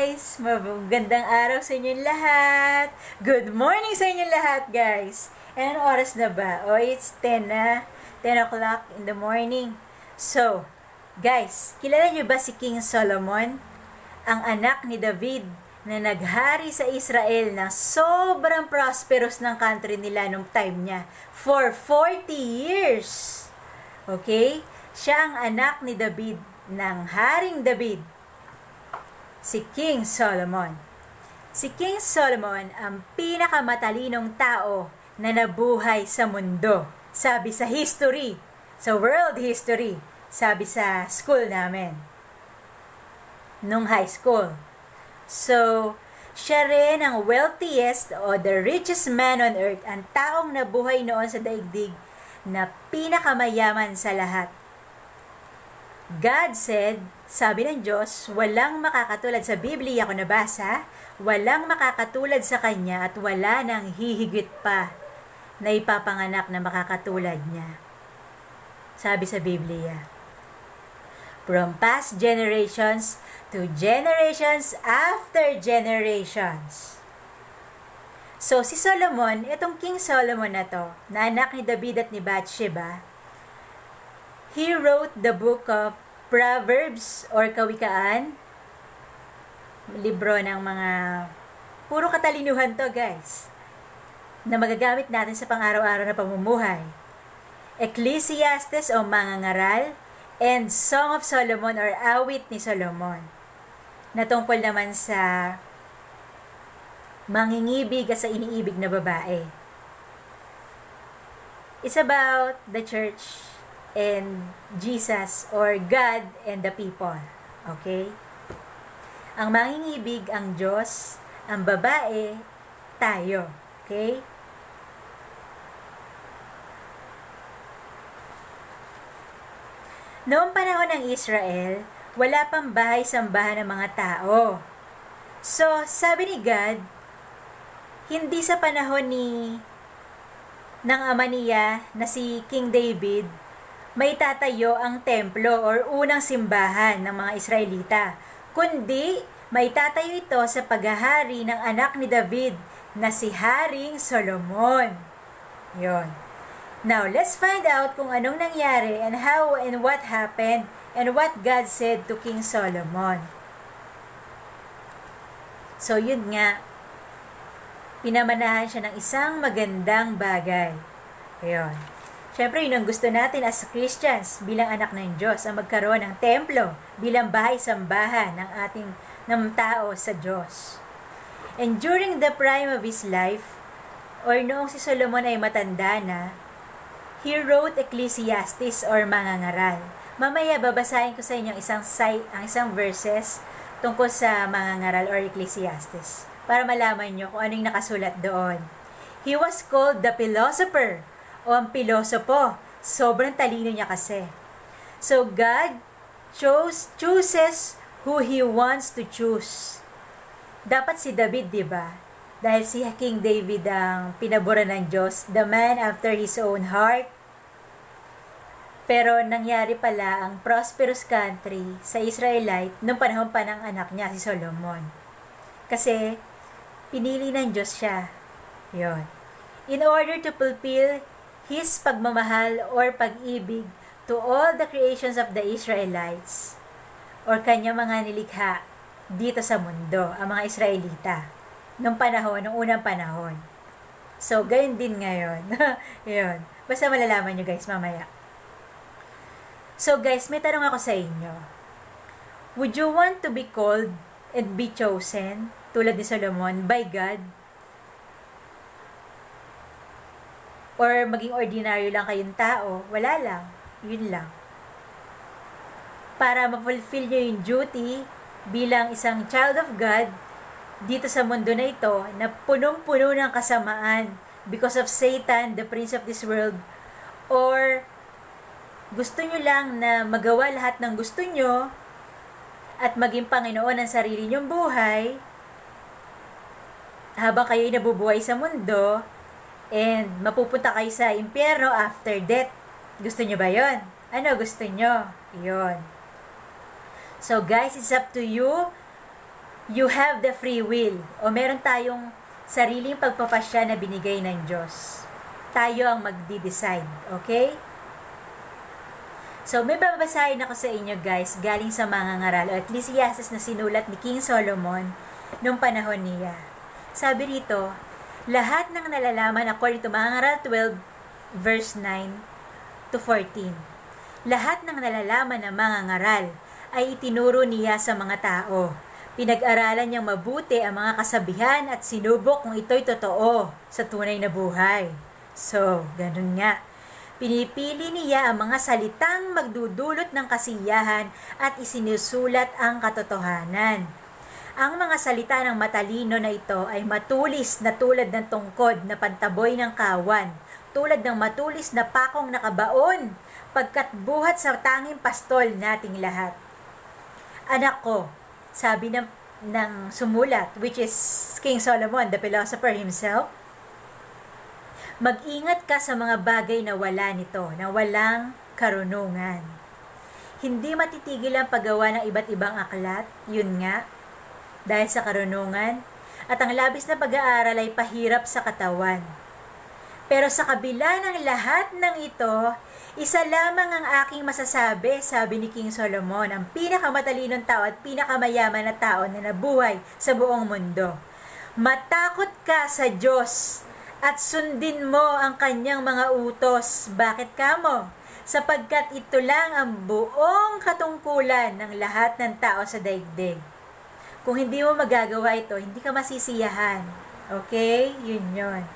guys! Magandang araw sa inyong lahat! Good morning sa inyong lahat, guys! And anong oras na ba? It's 10 na. 10 o'clock in the morning. So, guys, kilala niyo ba si King Solomon? Ang anak ni David na naghari sa Israel na sobrang prosperous ng country nila nung time niya. For 40 years! Okay? Siya ang anak ni David, ng Haring David. Si King Solomon. Si King Solomon ang pinakamatalinong tao na nabuhay sa mundo. Sabi sa history, sa world history, sabi sa school namin, nung high school. So, siya rin ang wealthiest o the richest man on earth, ang taong nabuhay noon sa daigdig na pinakamayaman sa lahat. God said, sabi ng Diyos, walang makakatulad sa Biblia ko nabasa, walang makakatulad sa Kanya at wala nang hihigit pa na ipapanganak na makakatulad niya. Sabi sa Biblia. From past generations to generations after generations. So si Solomon, itong King Solomon na to, na anak ni David at ni Bathsheba, he wrote the book of Proverbs or Kawikaan. Libro ng mga puro katalinuhan to, guys, na magagamit natin sa pang-araw-araw na pamumuhay. Ecclesiastes o Mangangaral, and Song of Solomon or Awit ni Solomon, na tungkol naman sa mangingibig at sa iniibig na babae. It's about the church and Jesus or God and the people. Okay? Ang mangingibig ang Diyos, ang babae tayo. Okay? Noong panahon ng Israel, wala pang bahay-sambahan ng mga tao. So, sabi ni God, hindi sa panahon ng ama niya na si King David, may tatayo ang templo or unang simbahan ng mga Israelita, kundi may tatayo ito sa paghahari ng anak ni David na si Haring Solomon. Yon. Now, let's find out kung anong nangyari and how and what happened and what God said to King Solomon. So, yun nga, pinamanahan siya ng isang magandang bagay. Ayun. Siyempre, yun ang gusto natin as Christians bilang anak ng Diyos, ang magkaroon ng templo bilang bahay-sambahan ng tao sa Diyos. And during the prime of his life, or noong si Solomon ay matanda na, he wrote Ecclesiastes or Mangangaral. Mamaya babasahin ko sa inyo ang isang verses tungkol sa Mangangaral or Ecclesiastes para malaman nyo kung anong nakasulat doon. He was called the philosopher o ang pilosopo. Sobrang talino niya kasi. So God chooses who He wants to choose. Dapat si David, di ba? Dahil si King David ang pinabura ng Diyos, the man after His own heart. Pero nangyari pala ang prosperous country sa Israelite nung panahon pa ng anak niya, si Solomon. Kasi pinili ng Diyos siya. Yon. In order to fulfill His pagmamahal or pag-ibig to all the creations of the Israelites or kanyang mga nilikha dito sa mundo, ang mga Israelita, nung unang panahon. So, gayon din ngayon. Yun. Basta malalaman nyo, guys, mamaya. So, guys, may tanong ako sa inyo. Would you want to be called and be chosen, tulad ni Solomon, by God? Or maging ordinaryo lang kayong tao, wala lang, yun lang. Para ma-fulfill nyo yung duty bilang isang child of God dito sa mundo na ito na punong-puno ng kasamaan because of Satan, the prince of this world, or gusto nyo lang na magawa lahat ng gusto nyo at maging Panginoon ng sarili nyong buhay habang kayo'y nabubuhay sa mundo, and mapupunta kayo sa impyerno after death. Gusto nyo ba yon? Ano gusto nyo? Yon. So guys, it's up to you you have the free will. O meron tayong sariling pagpapasya na binigay ng Diyos. Tayo ang magdi-decide. Okay? So, may babasahin ako sa inyo guys, galing sa mga ngaral, o Ecclesiastes na sinulat ni King Solomon nung panahon niya. Sabi rito, lahat ng nalalaman according to mga ngaral 12, verse 9 to 14. Lahat ng nalalaman ng mga ngaral ay itinuro niya sa mga tao. Pinag-aralan niyang mabuti ang mga kasabihan at sinubok kung ito'y totoo sa tunay na buhay. So, ganun nga. Pinipili niya ang mga salitang magdudulot ng kasiyahan at isinusulat ang katotohanan. Ang mga salita ng matalino na ito ay matulis na tulad ng tungkod na pantaboy ng kawan, tulad ng matulis na pakong nakabaon, pagkat buhat sa tanging pastol nating lahat. Anak ko, sabi ng sumulat, which is King Solomon, the philosopher himself, mag-ingat ka sa mga bagay na wala nito, na walang karunungan. Hindi matitigil ang paggawa ng iba't ibang aklat, yun nga, dahil sa karunungan, at ang labis na pag-aaral ay pahirap sa katawan. Pero sa kabila ng lahat ng ito, isa lamang ang aking masasabi, sabi ni King Solomon, ang pinakamatalinong tao at pinakamayaman na tao na nabuhay sa buong mundo. Matakot ka sa Diyos at sundin mo ang kanyang mga utos. Bakit kamo? Sapagkat ito lang ang buong katungkulan ng lahat ng tao sa daigdig. Kung hindi mo magagawa ito, hindi ka masisiyahan. Okay? Yun.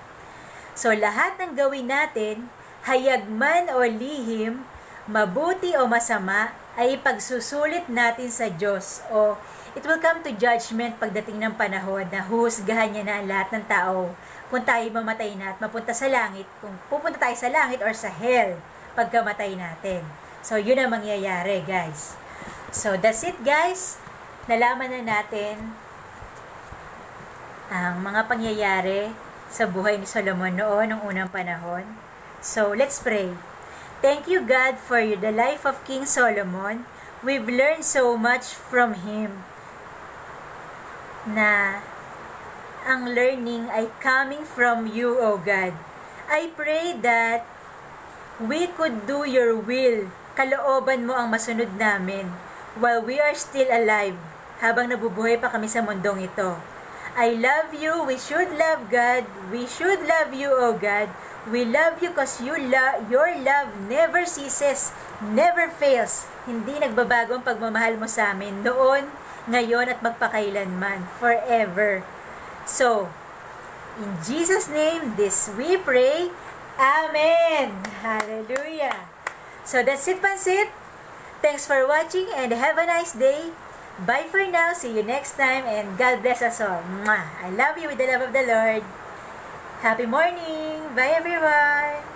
So, lahat ng gawin natin, hayag man o lihim, mabuti o masama, ay pagsusulit natin sa Diyos. O, it will come to judgment pagdating ng panahon na huhusgahan niya na ang lahat ng tao kung tayo mamatay na at mapunta sa langit, kung pupunta tayo sa langit or sa hell pagkamatay natin. So, yun ang mangyayari, guys. So, that's it, guys. Nalaman na natin ang mga pangyayari sa buhay ni Solomon noon, ng unang panahon. So, let's pray. Thank you, God, for the life of King Solomon. We've learned so much from him na ang learning ay coming from you, O God. I pray that we could do your will. Kalooban mo ang masunod namin while we are still alive, habang nabubuhay pa kami sa mundong ito. I love you. We should love God. We should love you, O God. We love you because your love never ceases, never fails. Hindi nagbabago ang pagmamahal mo sa amin noon, ngayon at magpakailanman, forever. So, in Jesus' name, this we pray. Amen. Hallelujah. So, that's it, Pansit. Thanks for watching and have a nice day. Bye for now. See you next time and God bless us all. Mwah. I love you with the love of the Lord. Happy morning. Bye, everyone.